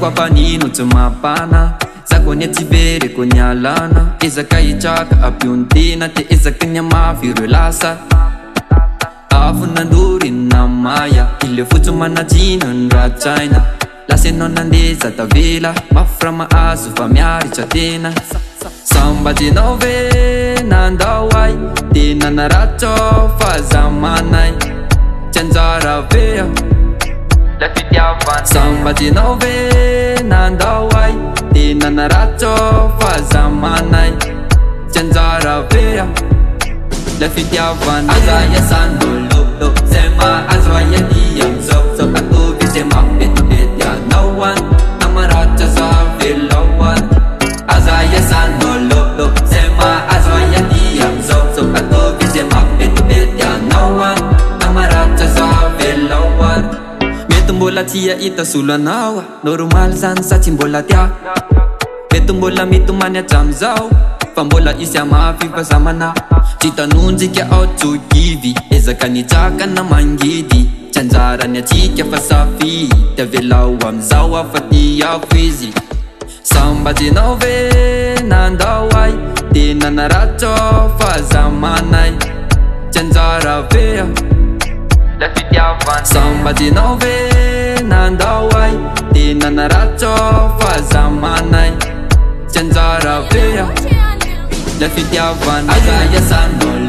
kwa panino tsy mapana zako ny tsibereko ny alana ezaka hitraka ampiontena te ezaka ny amavy ireo lasa afo nandory na maya ile fotsy manajina ny ratsaina lasa enao nandeza tavela mafra mahazo fa miaritra tena sambatinao ve nandao ay tena naratso fa zamanay tsy anjara vea la fitiavana sambatinao ve nandao ay tena naratso fa zamanay tsy anjara vea la fitiavana azaya sandolo sema azwaya diamzo atovi sema nawan namaracha sa velawan azaya sandolo sema azwaya diamzo atovi sema nawan namaracha sa velawan mety mbola tia itasolanao normal zany sa tsy mbola tia mety mbola mitomany atramizao fa mbola isy amafy fa zamana tsy tanonjika ao tsokivy ezaka nitraka na mangidy tsy anjarany atsika fa safidy avelao amizao afatiako izy sambatinao ve nandao ay tena naratso fa zamanay tsy anjara vea la fitiavana sambatinao ve nandao ay tena naratso fa zamanay tsy anjara vea la fitiavana azaya sandolo